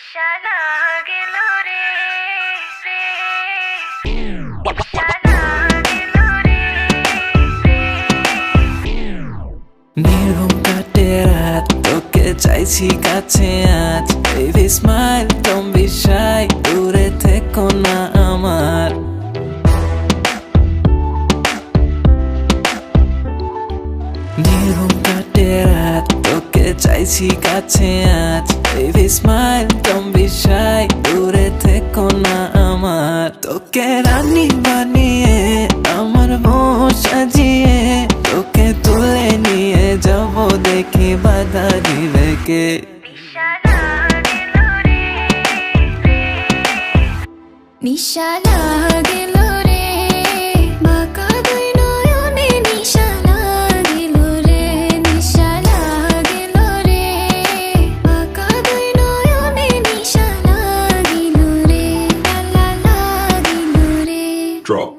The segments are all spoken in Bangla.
নিশানা গেল রে রে নিশানা গেল রে রে নির্ঘুম কাটে রাত তোকে চাইছি কাছে আজ baby smile don't be shy দূরে থেকো না আমার নির্ঘুম কাটে রাত তোকে চাইছি কাছে আজ baby smile don't be shy দূরে থেকো না আমার তোকে রানী বানিয়ে আমার বউ সাজিয়ে তোকে তুলে নিয়ে যাব দেখি বাধা দিবে কে নিশানা গেল রে রে নিশানা গেল রে বাঁকা দুই নয়নে নিশানা গেল রে নিশানা গেল রে বাঁকা দুই নয়নে নিশানা গেল রে লা লা গেল রে Drop.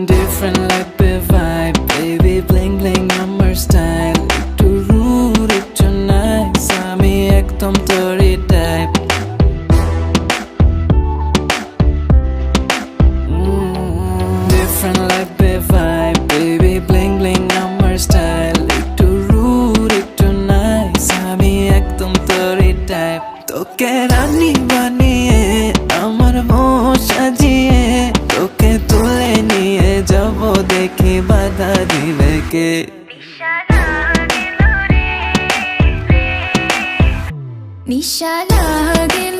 Different like a vibe, baby bling bling আমার style একটু rude একটু nice আমি একদম তোরই type Different like a vibe, baby bling bling আমার style একটু rude একটু nice আমি একদম তোরই type তোকে রানী বানিয়ে আমার বউ সাজিয়ে তোকে তুলে নিয়ে যাব দেখি বাধা দিবে কে নিশানা গেল রে রে নিশানা গেল